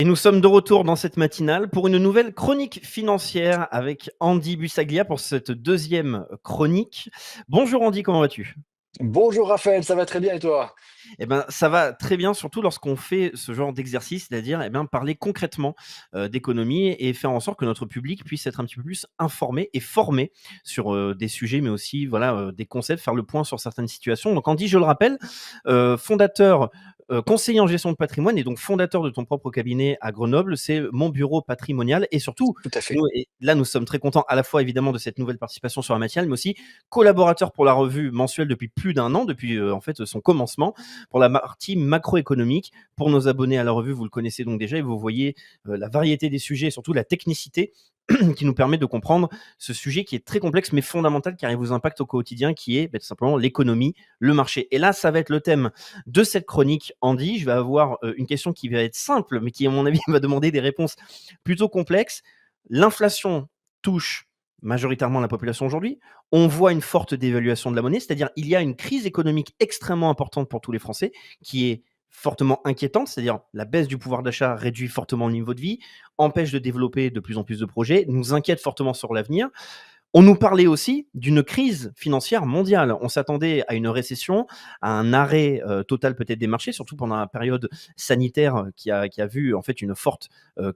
Et nous sommes de retour dans cette matinale pour une nouvelle chronique financière avec Andy Bussaglia pour cette deuxième chronique. Bonjour Andy, comment vas-tu? Bonjour Raphaël, ça va très bien et toi? Eh ben, ça va très bien, surtout lorsqu'on fait ce genre d'exercice, c'est-à-dire eh bien, parler concrètement d'économie et faire en sorte que notre public puisse être un petit peu plus informé et formé sur des sujets, mais aussi voilà, des concepts, faire le point sur certaines situations. Donc Andy, je le rappelle, fondateur, conseiller en gestion de patrimoine et donc fondateur de ton propre cabinet à Grenoble, c'est Mon Bureau Patrimonial et surtout, Tout à fait. nous, et là nous sommes très contents à la fois évidemment de cette nouvelle participation sur la matinale, mais aussi collaborateur pour la revue mensuelle depuis plus d'un an, depuis en fait son commencement pour la partie macroéconomique. Pour nos abonnés à la revue, vous le connaissez donc déjà et vous voyez la variété des sujets et surtout la technicité qui nous permet de comprendre ce sujet qui est très complexe mais fondamental car il vous impacte au quotidien, qui est tout simplement l'économie, le marché. Et là, ça va être le thème de cette chronique, Andy. Je vais avoir une question qui va être simple mais qui, à mon avis, va demander des réponses plutôt complexes. L'inflation touche majoritairement la population aujourd'hui. On voit une forte dévaluation de la monnaie, c'est-à-dire il y a une crise économique extrêmement importante pour tous les Français qui est fortement inquiétante, c'est-à-dire la baisse du pouvoir d'achat réduit fortement le niveau de vie, empêche de développer de plus en plus de projets, nous inquiète fortement sur l'avenir. On nous parlait aussi d'une crise financière mondiale. On s'attendait à une récession, à un arrêt total peut-être des marchés, surtout pendant la période sanitaire qui a vu en fait une forte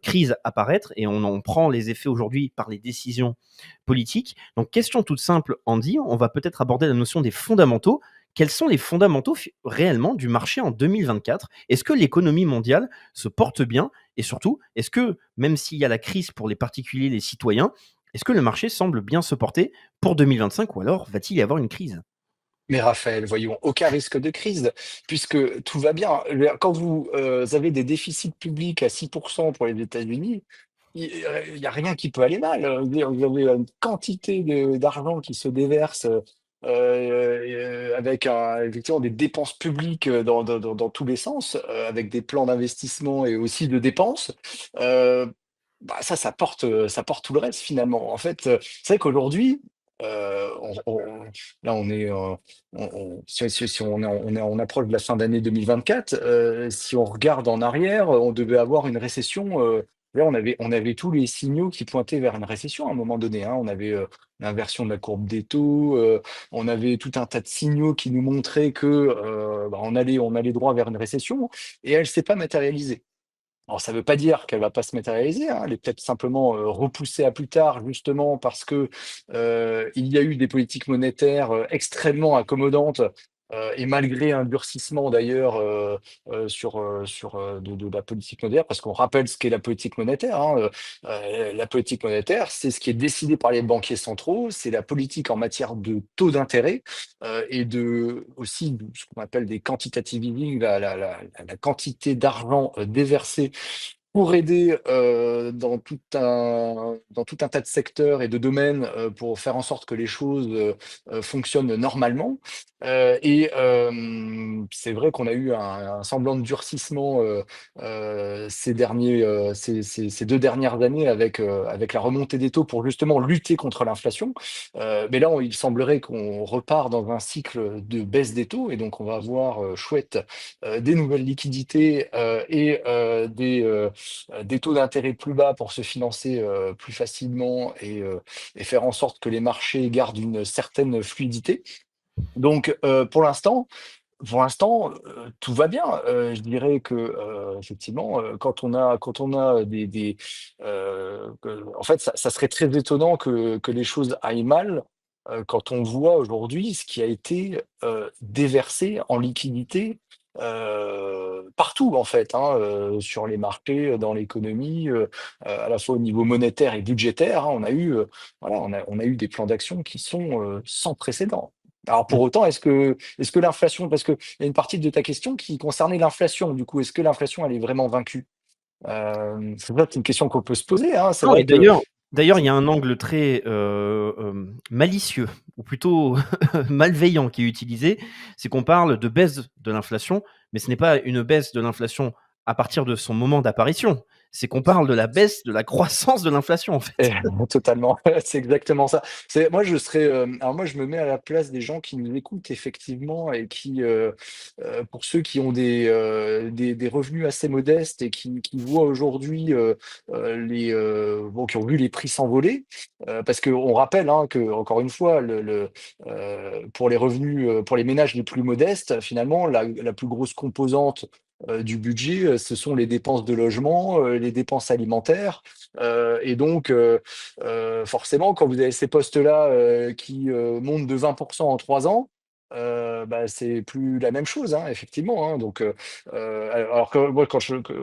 crise apparaître et on en prend les effets aujourd'hui par les décisions politiques. Donc question toute simple, Andy, on va peut-être aborder la notion des fondamentaux. Quels sont les fondamentaux réellement du marché en 2024? Est-ce que l'économie mondiale se porte bien? Et surtout, est-ce que, même s'il y a la crise pour les particuliers, les citoyens, est-ce que le marché semble bien se porter pour 2025 ou alors va-t-il y avoir une crise? Mais Raphaël, voyons, aucun risque de crise puisque tout va bien. Je veux dire, quand vous avez des déficits publics à 6% pour les États-Unis, il y a rien qui peut aller mal. Je veux dire, vous avez une quantité d'argent qui se déverse avec effectivement des dépenses publiques dans tous les sens, avec des plans d'investissement et aussi de dépenses. Euh, ça porte tout le reste finalement. En fait, c'est vrai qu'aujourd'hui, là, on est, si on approche de la fin d'année 2024, si on regarde en arrière, on devait avoir une récession. Là, on avait tous les signaux qui pointaient vers une récession à un moment donné, hein. On avait l'inversion de la courbe des taux, on avait tout un tas de signaux qui nous montraient que on allait droit vers une récession, et elle s'est pas matérialisée. Alors ça ne veut pas dire qu'elle va pas se matérialiser, hein, elle est peut-être simplement, repoussée à plus tard justement parce que, il y a eu des politiques monétaires, extrêmement accommodantes, et malgré un durcissement d'ailleurs, de la politique monétaire, parce qu'on rappelle ce qu'est la politique monétaire, hein, la politique monétaire, c'est ce qui est décidé par les banquiers centraux, c'est la politique en matière de taux d'intérêt, et aussi de ce qu'on appelle des quantitative easing, la quantité d'argent, déversé pour aider, dans tout un tas de secteurs et de domaines, pour faire en sorte que les choses, fonctionnent normalement. C'est vrai qu'on a eu un semblant de durcissement, ces 2 dernières années avec la remontée des taux pour justement lutter contre l'inflation. Mais là, il semblerait qu'on repart dans un cycle de baisse des taux et donc on va avoir, chouette, des nouvelles liquidités, des taux d'intérêt plus bas pour se financer, plus facilement et faire en sorte que les marchés gardent une certaine fluidité. Donc, pour l'instant, tout va bien. Je dirais que, effectivement, quand on a en fait, ça serait très étonnant que les choses aillent mal, quand on voit aujourd'hui ce qui a été, déversé en liquidité, partout en fait, hein, sur les marchés, dans l'économie, à la fois au niveau monétaire et budgétaire, hein. On a eu des plans d'action qui sont, sans précédent. Alors pour autant, est-ce que l'inflation, parce qu'il y a une partie de ta question qui concernait l'inflation, du coup, est-ce que l'inflation, elle est vraiment vaincue? C'est vrai que c'est une question qu'on peut se poser, hein. C'est Non, et vrai que d'ailleurs, il y a un angle très, malicieux ou plutôt malveillant qui est utilisé, c'est qu'on parle de baisse de l'inflation, mais ce n'est pas une baisse de l'inflation à partir de son moment d'apparition. c'est qu'on parle de la baisse de la croissance de l'inflation, en Et fait. totalement, c'est exactement ça. Moi, alors moi, je me mets à la place des gens qui nous écoutent effectivement et qui, pour ceux qui ont des revenus assez modestes et qui voient aujourd'hui, bon, qui ont vu les prix s'envoler, parce qu'on rappelle, hein, que encore une fois, pour les revenus, pour les ménages les plus modestes, finalement, la plus grosse composante, du budget, ce sont les dépenses de logement, les dépenses alimentaires. Et donc, forcément, quand vous avez ces postes-là, qui, montent de 20 en 3 ans, bah, c'est plus la même chose, hein, effectivement, hein. Donc, alors que moi,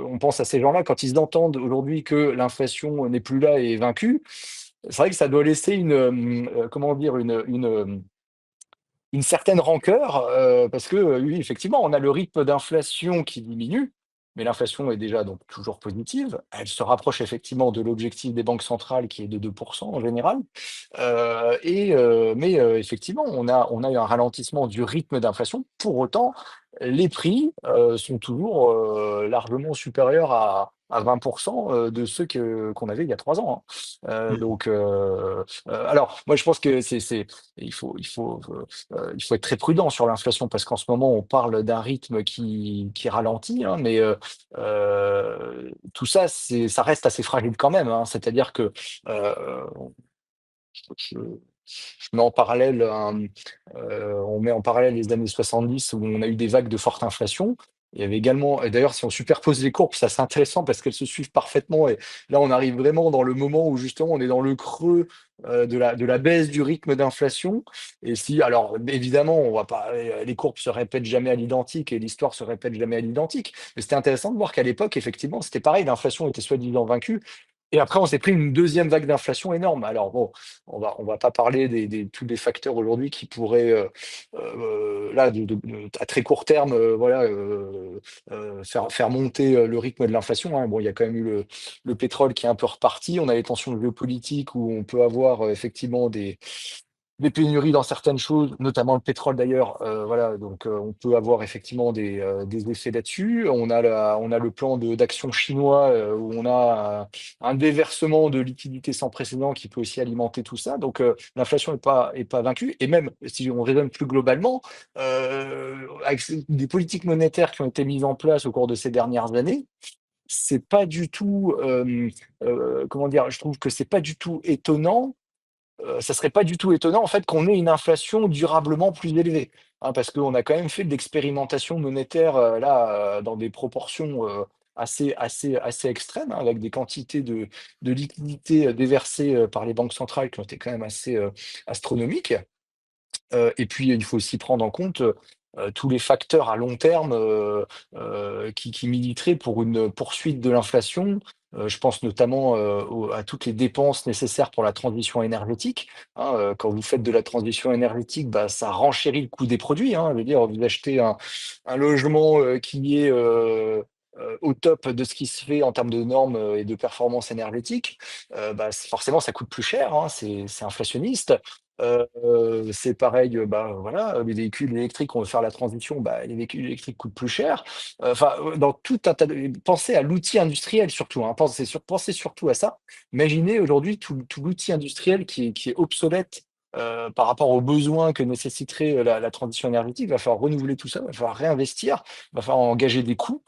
on pense à ces gens-là, quand ils entendent aujourd'hui que l'inflation n'est plus là et est vaincue, c'est vrai que ça doit laisser comment dire? Une certaine rancœur, parce que, oui, effectivement, on a le rythme d'inflation qui diminue, mais l'inflation est déjà donc toujours positive. Elle se rapproche effectivement de l'objectif des banques centrales qui est de 2 en général. Mais effectivement, on a eu un ralentissement du rythme d'inflation. Pour autant, les prix, sont toujours, largement supérieurs à 20 de ceux qu'on avait il y a 3 ans, hein. Mmh. Donc, alors moi je pense que il faut être très prudent sur l'inflation parce qu'en ce moment, on parle d'un rythme qui ralentit, hein, mais tout ça, ça reste assez fragile quand même, hein. C'est-à-dire que, je je mets en parallèle on met en parallèle les années 70 où on a eu des vagues de forte inflation. Il y avait également et d'ailleurs, si on superpose les courbes, ça c'est intéressant parce qu'elles se suivent parfaitement et là, on arrive vraiment dans le moment où justement on est dans le creux, de la baisse du rythme d'inflation et si alors évidemment, on va pas les courbes se répètent jamais à l'identique et l'histoire se répète jamais à l'identique. Mais c'était intéressant de voir qu'à l'époque, effectivement, c'était pareil, l'inflation était soi-disant vaincue et après on s'est pris une deuxième vague d'inflation énorme. Alors bon, on va pas parler des tous les facteurs aujourd'hui qui pourraient, là, à très court terme, voilà, faire monter, le rythme de l'inflation, hein. Bon, il y a quand même eu le pétrole qui est un peu reparti. On a les tensions géopolitiques où on peut avoir, effectivement des pénuries dans certaines choses, notamment le pétrole d'ailleurs, voilà, donc on peut avoir effectivement des effets là-dessus. On a le plan d'action chinois, où on a un déversement de liquidités sans précédent qui peut aussi alimenter tout ça. Donc l'inflation est pas vaincue et même si on raisonne plus globalement, avec des politiques monétaires qui ont été mises en place au cours de ces dernières années, c'est pas du tout, comment dire? Je trouve que c'est pas du tout étonnant ça serait pas du tout étonnant en fait qu'on ait une inflation durablement plus élevée, hein, parce qu'on a quand même fait de l'expérimentation monétaire, là, dans des proportions, assez extrêmes, hein, avec des quantités de liquidités, déversées, par les banques centrales qui ont été quand même assez, astronomiques. Et puis, il faut aussi prendre en compte, tous les facteurs à long terme, qui militeraient pour une poursuite de l'inflation. Je pense notamment, à toutes les dépenses nécessaires pour la transition énergétique, hein, quand vous faites de la transition énergétique, bah, ça renchérit le coût des produits, hein. Je veux dire, vous achetez un logement, qui est, au top de ce qui se fait en termes de normes, et de performance énergétique, bah, forcément ça coûte plus cher, hein, c'est inflationniste. C'est pareil, bah, voilà, les véhicules électriques, on veut faire la transition, bah, les véhicules électriques coûtent plus cher. Enfin, dans tout un tas de pensez à l'outil industriel surtout, hein, pensez surtout à ça. Imaginez aujourd'hui tout l'outil industriel qui est obsolète, par rapport aux besoins que nécessiterait, la transition énergétique. Il va falloir renouveler tout ça, il va falloir réinvestir, il va falloir engager des coûts.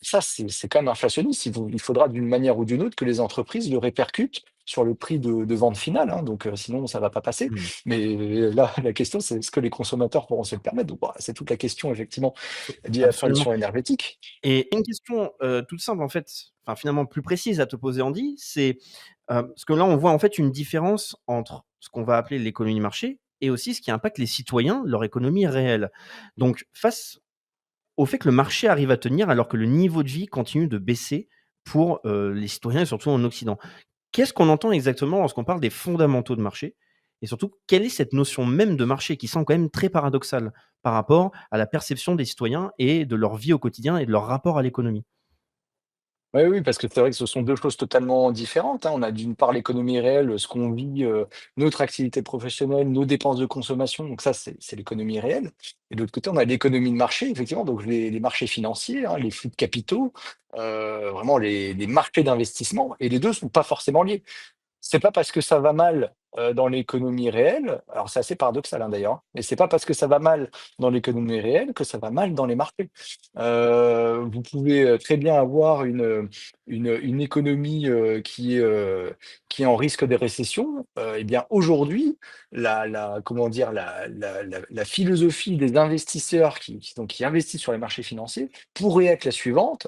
Ça, c'est quand même inflationniste. Il faudra d'une manière ou d'une autre que les entreprises le répercutent sur le prix de vente finale, hein, donc sinon ça va pas passer. Mmh. Mais là, la question, c'est est-ce que les consommateurs pourront se le permettre? Donc voilà, c'est toute la question effectivement liée à la Absolument. transition énergétique. Et une question, toute simple en fait, enfin finalement plus précise à te poser Andy, c'est, parce que là on voit en fait une différence entre ce qu'on va appeler l'économie de marché et aussi ce qui impacte les citoyens, leur économie réelle. Donc face au fait que le marché arrive à tenir alors que le niveau de vie continue de baisser pour, les citoyens et surtout en Occident. Qu'est-ce qu'on entend exactement lorsqu'on parle des fondamentaux de marché? Et surtout, quelle est cette notion même de marché qui semble quand même très paradoxale par rapport à la perception des citoyens et de leur vie au quotidien et de leur rapport à l'économie? Oui, oui, parce que c'est vrai que ce sont 2 choses totalement différentes, hein. On a d'une part l'économie réelle, ce qu'on vit, notre activité professionnelle, nos dépenses de consommation, donc ça, c'est l'économie réelle. Et de l'autre côté, on a l'économie de marché, effectivement, donc les marchés financiers, hein, les flux de capitaux, vraiment les marchés d'investissement, et les 2 sont pas forcément liés. C'est pas parce que ça va mal, dans l'économie réelle, alors c'est assez paradoxal, hein, d'ailleurs, hein, mais c'est pas parce que ça va mal dans l'économie réelle que ça va mal dans les marchés. Vous pouvez, très bien avoir une économie, qui est en risque de récession, et bien aujourd'hui, la comment dire? La philosophie des investisseurs qui investissent sur les marchés financiers pourrait être la suivante,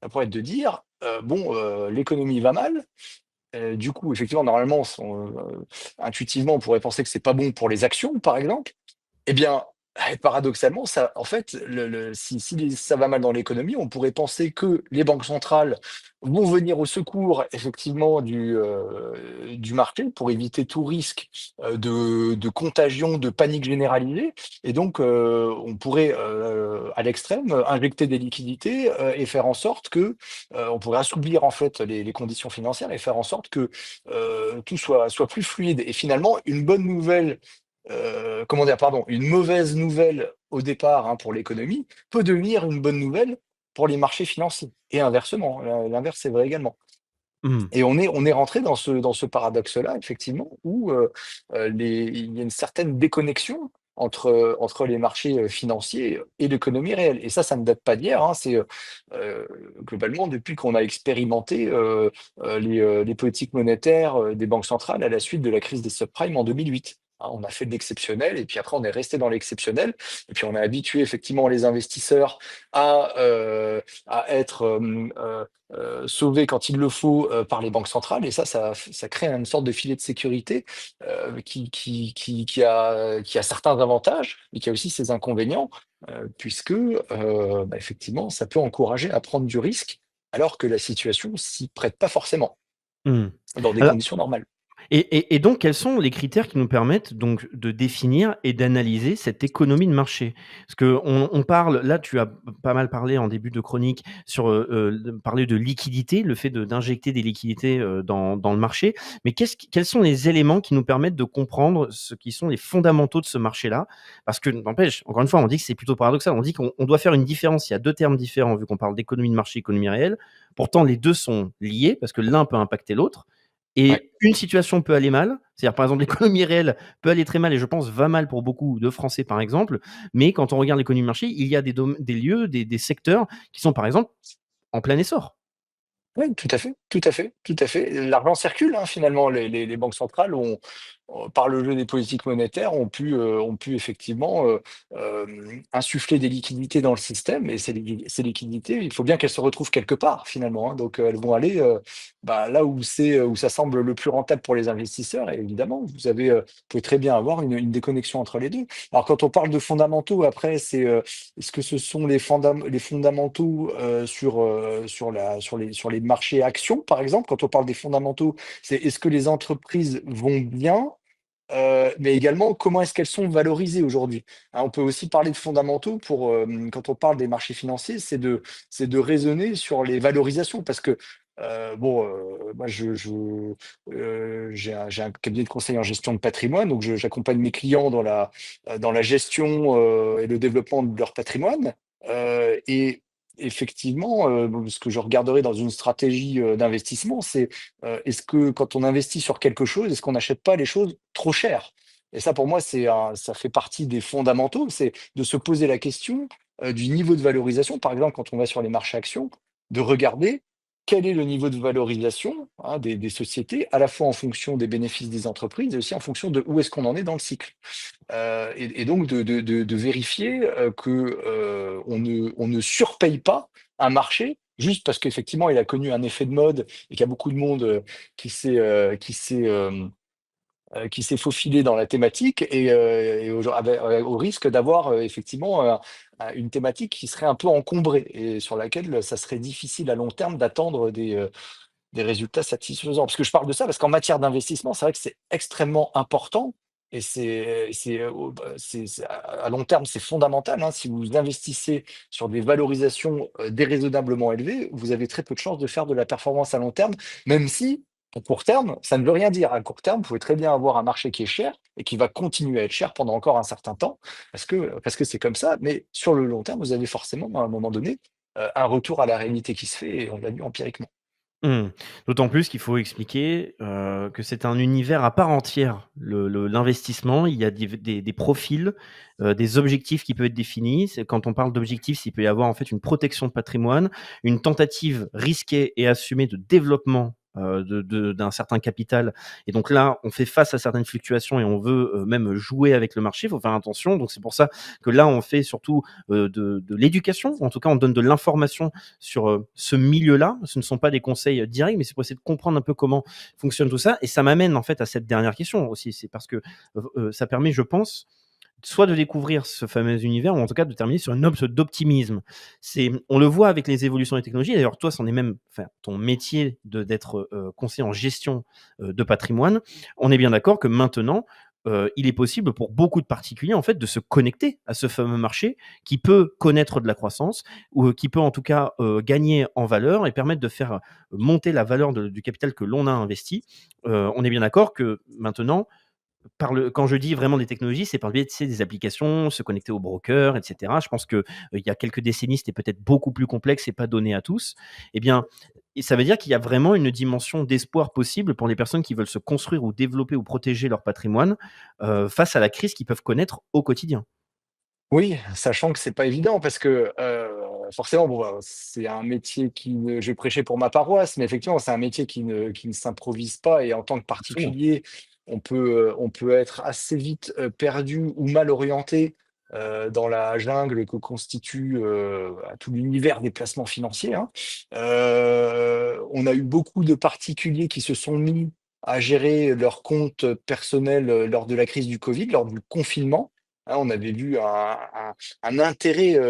ça pourrait être de dire: «Bon, l'économie va mal, du coup, effectivement, normalement, intuitivement, on pourrait penser que c'est pas bon pour les actions, par exemple. Eh bien, paradoxalement, ça en fait, si ça va mal dans l'économie, on pourrait penser que les banques centrales vont venir au secours, effectivement, du marché pour éviter tout risque, de contagion, de panique généralisée, et donc on pourrait, à l'extrême, injecter des liquidités, et faire en sorte que, on pourrait assouplir, en fait, les conditions financières et faire en sorte que, tout soit plus fluide, et finalement, une bonne nouvelle, comment dire? Pardon, une mauvaise nouvelle au départ, hein, pour l'économie, peut devenir une bonne nouvelle pour les marchés financiers, et inversement, l'inverse est vrai également. Mmh. Et on est rentré dans ce paradoxe-là, effectivement, où, il y a une certaine déconnexion entre les marchés, financiers et l'économie réelle, et ça ne date pas d'hier, hein. C'est, globalement depuis qu'on a expérimenté, les politiques monétaires, des banques centrales à la suite de la crise des subprimes en 2008. Hein, on a fait de l'exceptionnel, et puis après on est resté dans l'exceptionnel, et puis on a habitué effectivement les investisseurs à être, sauvés quand il le faut, par les banques centrales, et ça crée une sorte de filet de sécurité, qui a certains avantages, mais qui a aussi ses inconvénients, puisque, effectivement, ça peut encourager à prendre du risque, alors que la situation s'y prête pas forcément, Mmh. dans des Alors conditions normales. et donc quels sont les critères qui nous permettent donc de définir et d'analyser cette économie de marché? Parce qu'on parle là, tu as pas mal parlé en début de chronique sur, parler de liquidité, le fait d'injecter des liquidités, dans le marché. Mais quels sont les éléments qui nous permettent de comprendre ce qui sont les fondamentaux de ce marché-là? Parce que n'empêche, encore une fois, on dit que c'est plutôt paradoxal. On dit qu'on doit faire une différence. Il y a 2 termes différents vu qu'on parle d'économie de marché, économie réelle. Pourtant les 2 sont liés parce que l'un peut impacter l'autre. Ouais. Et une situation peut aller mal, c'est-à-dire par exemple l'économie réelle peut aller très mal et je pense va mal pour beaucoup de Français par exemple, mais quand on regarde l'économie de marché, il y a des lieux, des secteurs qui sont par exemple en plein essor. Oui, tout à fait, tout à fait, tout à fait. L'argent circule, hein, finalement. Les banques centrales par le jeu des politiques monétaires, ont pu effectivement, insuffler des liquidités dans le système, et ces liquidités, il faut bien qu'elles se retrouvent quelque part, finalement, hein. Donc, elles vont aller, là où ça semble le plus rentable pour les investisseurs, et évidemment, vous pouvez très bien avoir une déconnexion entre les 2. Alors quand on parle de fondamentaux, après, est-ce que ce sont les fondamentaux, sur les marchés actions, par exemple? Quand on parle des fondamentaux, c'est est-ce que les entreprises vont bien? Mais également, comment est-ce qu'elles sont valorisées aujourd'hui? Hein, on peut aussi parler de fondamentaux quand on parle des marchés financiers, c'est de raisonner sur les valorisations, parce que, bon, moi j'ai un cabinet de conseil en gestion de patrimoine, donc j'accompagne mes clients dans la gestion, et le développement de leur patrimoine, et effectivement, ce que je regarderai dans une stratégie, d'investissement, c'est, est-ce que quand on investit sur quelque chose, est-ce qu'on n'achète pas les choses trop chères? Et ça, pour moi, ça fait partie des fondamentaux, c'est de se poser la question, du niveau de valorisation. Par exemple, quand on va sur les marchés actions, de regarder quel est le niveau de valorisation, hein, des sociétés, à la fois en fonction des bénéfices des entreprises, et aussi en fonction de où est-ce qu'on en est dans le cycle. Et donc de vérifier, que, on ne surpaye pas un marché juste parce qu'effectivement il a connu un effet de mode, et qu'il y a beaucoup de monde, qui s'est faufilé dans la thématique, et au risque d'avoir, effectivement, une thématique qui serait un peu encombrée, et sur laquelle ça serait difficile à long terme d'attendre des résultats satisfaisants. Parce que je parle de ça parce qu'en matière d'investissement, c'est vrai que c'est extrêmement important, et à long terme, c'est fondamental, hein. Si vous investissez sur des valorisations, déraisonnablement élevées, vous avez très peu de chances de faire de la performance à long terme, même si, à court terme, ça ne veut rien dire. À court terme, vous pouvez très bien avoir un marché qui est cher et qui va continuer à être cher pendant encore un certain temps parce que c'est comme ça. Mais sur le long terme, vous avez forcément, à un moment donné, un retour à la réalité qui se fait et on l'a vu empiriquement. Mmh. D'autant plus qu'il faut expliquer, que c'est un univers à part entière, l'investissement. Il y a des profils, des objectifs qui peuvent être définis. C'est quand on parle d'objectifs, il peut y avoir en fait une protection de patrimoine, une tentative risquée et assumée de développement, d'un certain capital et donc là, on fait face à certaines fluctuations et on veut, même jouer avec le marché. Il faut faire attention, donc c'est pour ça que là, on fait surtout, de l'éducation. En tout cas, on donne de l'information sur ce milieu-là. Ce ne sont pas des conseils directs, mais c'est pour essayer de comprendre un peu comment fonctionne tout ça. Et ça m'amène en fait à cette dernière question aussi. C'est parce que ça permet, je pense, soit de découvrir ce fameux univers, ou en tout cas de terminer sur une note d'optimisme. On le voit avec les évolutions des technologies. D'ailleurs, toi, c'en est même, enfin, ton métier d'être conseiller en gestion de patrimoine. On est bien d'accord que maintenant, il est possible pour beaucoup de particuliers en fait de se connecter à ce fameux marché qui peut connaître de la croissance ou qui peut en tout cas gagner en valeur et permettre de faire monter la valeur du capital que l'on a investi. On est bien d'accord que maintenant, quand je dis vraiment des technologies, c'est par le biais, tu sais, des applications, se connecter aux brokers, et cetera. Je pense que, il y a quelques décennies, c'était peut-être beaucoup plus complexe et pas donné à tous. Eh bien, et ça veut dire qu'il y a vraiment une dimension d'espoir possible pour les personnes qui veulent se construire ou développer ou protéger leur patrimoine, face à la crise qu'ils peuvent connaître au quotidien. Oui, sachant que c'est pas évident parce que, forcément, bon, c'est un métier qui ne je vais prêcher pour ma paroisse, mais effectivement, c'est un métier qui ne s'improvise pas et en tant que Absolument. particulier, on peut être assez vite, perdu ou mal orienté, dans la jungle que constitue, tout l'univers des placements financiers, hein. On a eu beaucoup de particuliers qui se sont mis à gérer leurs comptes personnels, lors de la crise du covid, lors du confinement. Hein, on avait vu un intérêt,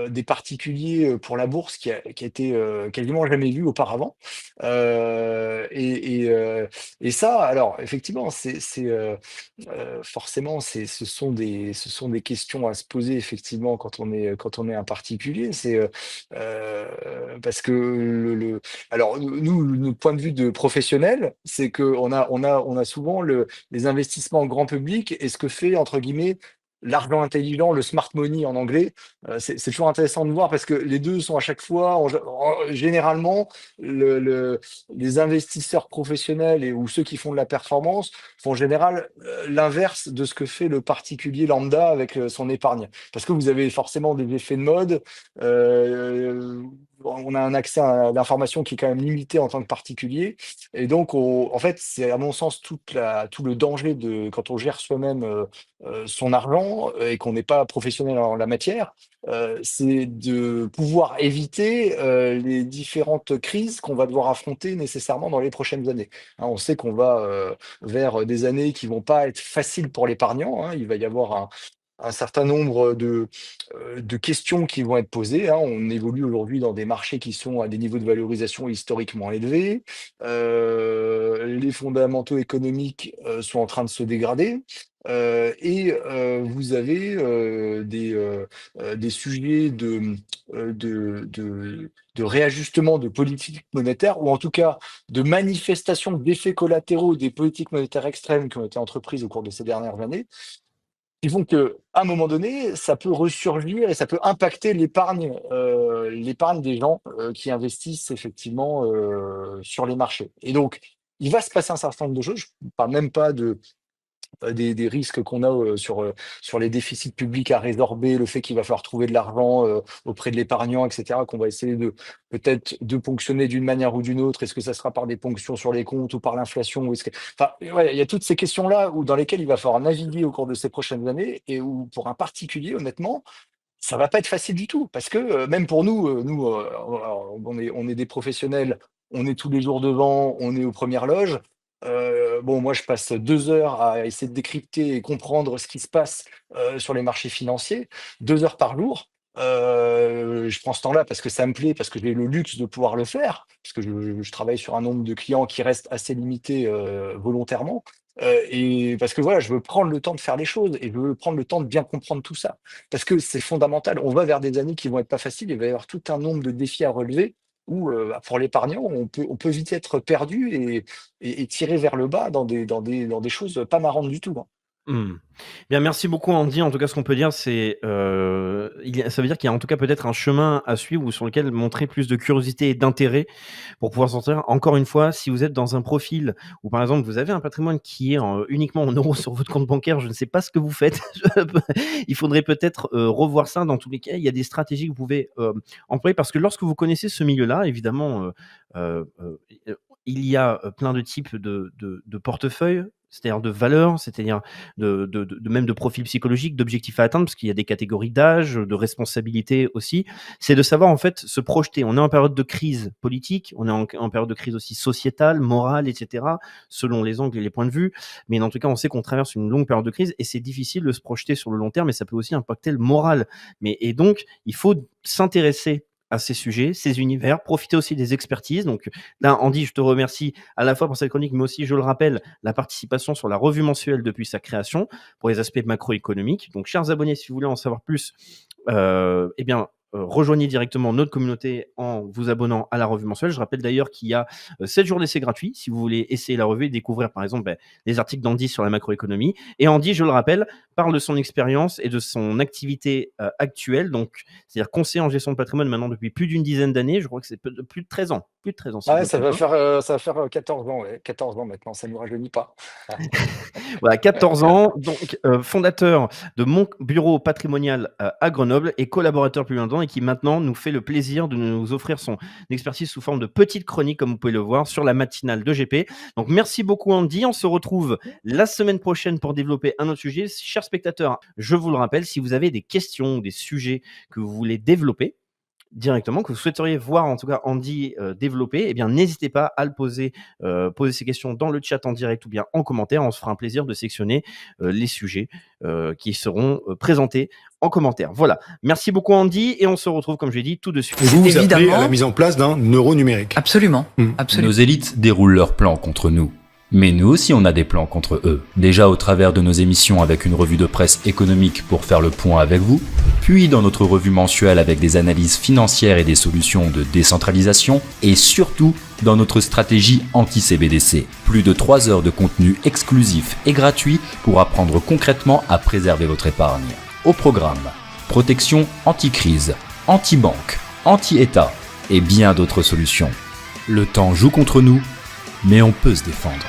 des particuliers, pour la bourse qui a été, quasiment jamais vu auparavant. Et ça, alors effectivement, forcément, ce sont des questions à se poser effectivement quand on est un particulier. Parce que alors nous, notre point de vue de professionnel, c'est qu'on a souvent les investissements grand public et ce que fait entre guillemets «l'argent intelligent», le smart money en anglais. C'est toujours intéressant de voir parce que les 2 sont à chaque fois généralement les investisseurs professionnels ou ceux qui font de la performance font en général, l'inverse de ce que fait le particulier lambda avec, son épargne. Parce que vous avez forcément des effets de mode, on a un accès à l'information qui est quand même limité en tant que particulier et donc en fait, c'est à mon sens tout le danger de quand on gère soi-même, son argent et qu'on n'est pas professionnel en la matière, c'est de pouvoir éviter, les différentes crises qu'on va devoir affronter nécessairement dans les prochaines années. Hein, on sait qu'on va, vers des années qui vont pas être faciles pour l'épargnant, hein. Il va y avoir un certain nombre de questions qui vont être posées, hein. On évolue aujourd'hui dans des marchés qui sont à des niveaux de valorisation historiquement élevés. Les fondamentaux économiques, sont en train de se dégrader, vous avez, des sujets de réajustement de politique monétaire ou en tout cas de manifestation d'effets collatéraux des politiques monétaires extrêmes qui ont été entreprises au cours de ces dernières années, qui font qu'à un moment donné, ça peut ressurgir et ça peut impacter l'épargne des gens, qui investissent effectivement, sur les marchés. Et donc, il va se passer un certain nombre de choses. Je ne parle même pas des risques qu'on a, sur les déficits publics à résorber, le fait qu'il va falloir trouver de l'argent, auprès de l'épargnant et cetera, qu'on va essayer de peut-être de ponctionner d'une manière ou d'une autre. Est-ce que ça sera par des ponctions sur les comptes ou par l'inflation? Ou est-ce que enfin, ouais, il y a toutes ces questions-là dans lesquelles il va falloir naviguer au cours de ces prochaines années et où pour un particulier, honnêtement, ça va pas être facile du tout. Parce que, même pour nous, on est des professionnels, on est tous les jours devant, on est aux premières loges. Bon, moi, je passe 2 heures à essayer de décrypter et comprendre ce qui se passe, sur les marchés financiers, 2 heures par jour. Je prends ce temps-là parce que ça me plaît, parce que j'ai le luxe de pouvoir le faire, parce que je travaille sur un nombre de clients qui reste assez limité, volontairement. Et parce que voilà, je veux prendre le temps de faire les choses et je veux prendre le temps de bien comprendre tout ça. Parce que c'est fondamental. On va vers des années qui vont être pas faciles. Il va y avoir tout un nombre de défis à relever où, pour l'épargnant, on peut vite être perdu et tiré vers le bas dans des choses pas marrantes du tout, hein. Mmh. Bien, merci beaucoup Andy. En tout cas, ce qu'on peut dire, c'est, ça veut dire qu'il y a en tout cas peut-être un chemin à suivre ou sur lequel montrer plus de curiosité et d'intérêt pour pouvoir sortir. Encore une fois, si vous êtes dans un profil où, par exemple, vous avez un patrimoine qui est uniquement en euros sur votre compte bancaire, je ne sais pas ce que vous faites. Il faudrait peut-être revoir ça. Dans tous les cas, il y a des stratégies que vous pouvez employer parce que lorsque vous connaissez ce milieu-là, évidemment, euh, euh, il y a plein de types de portefeuilles, c'est-à-dire de valeurs, c'est-à-dire même de profils psychologiques, d'objectifs à atteindre, parce qu'il y a des catégories d'âge, de responsabilité aussi. C'est de savoir en fait se projeter. On est en période de crise politique, on est en période de crise aussi sociétale, morale, etc., selon les angles et les points de vue. Mais en tout cas, on sait qu'on traverse une longue période de crise et c'est difficile de se projeter sur le long terme et ça peut aussi impacter le moral. Et donc, il faut s'intéresser à ces sujets, ces univers, profiter aussi des expertises. Donc là, Andy, je te remercie à la fois pour cette chronique, mais aussi, je le rappelle, la participation sur la revue mensuelle depuis sa création pour les aspects macroéconomiques. Donc, chers abonnés, si vous voulez en savoir plus, eh bien, rejoignez directement notre communauté en vous abonnant à la revue mensuelle. Je rappelle d'ailleurs qu'il y a 7 jours d'essai gratuits si vous voulez essayer la revue et découvrir par exemple les articles d'Andy sur la macroéconomie. Et Andy, je le rappelle, parle de son expérience et de son activité actuelle, donc c'est-à-dire conseiller en gestion de patrimoine maintenant depuis plus d'une dizaine d'années. Je crois que c'est plus de 13 ans. Plus de 13 ans, si je Ouais, me trompe pas. ça va faire 14 ans, ouais, 14 ans maintenant, ça ne nous rajeunit pas. Voilà, 14 ans, donc fondateur de Mon Bureau Patrimonial à Grenoble et collaborateur plus longtemps et qui maintenant nous fait le plaisir de nous offrir son expertise sous forme de petites chroniques, comme vous pouvez le voir, sur la matinale de GP. Donc merci beaucoup Andy, on se retrouve la semaine prochaine pour développer un autre sujet. Chers spectateurs, je vous le rappelle, si vous avez des questions ou des sujets que vous voulez développer, directement, que vous souhaiteriez voir en tout cas Andy développer, eh bien n'hésitez pas à le poser ces questions dans le chat en direct ou bien en commentaire. On se fera un plaisir de sélectionner les sujets qui seront présentés en commentaire. Voilà, merci beaucoup Andy et on se retrouve comme je l'ai dit tout de suite. Et vous appelez Évidemment. à la mise en place d'un euro numérique. Absolument, absolument. Nos élites déroulent leurs plans contre nous. Mais nous aussi on a des plans contre eux. Déjà au travers de nos émissions avec une revue de presse économique pour faire le point avec vous, puis dans notre revue mensuelle avec des analyses financières et des solutions de décentralisation, et surtout dans notre stratégie anti-CBDC. Plus de 3 heures de contenu exclusif et gratuit pour apprendre concrètement à préserver votre épargne. Au programme, protection anti-crise, anti-banque, anti-État et bien d'autres solutions. Le temps joue contre nous, mais on peut se défendre.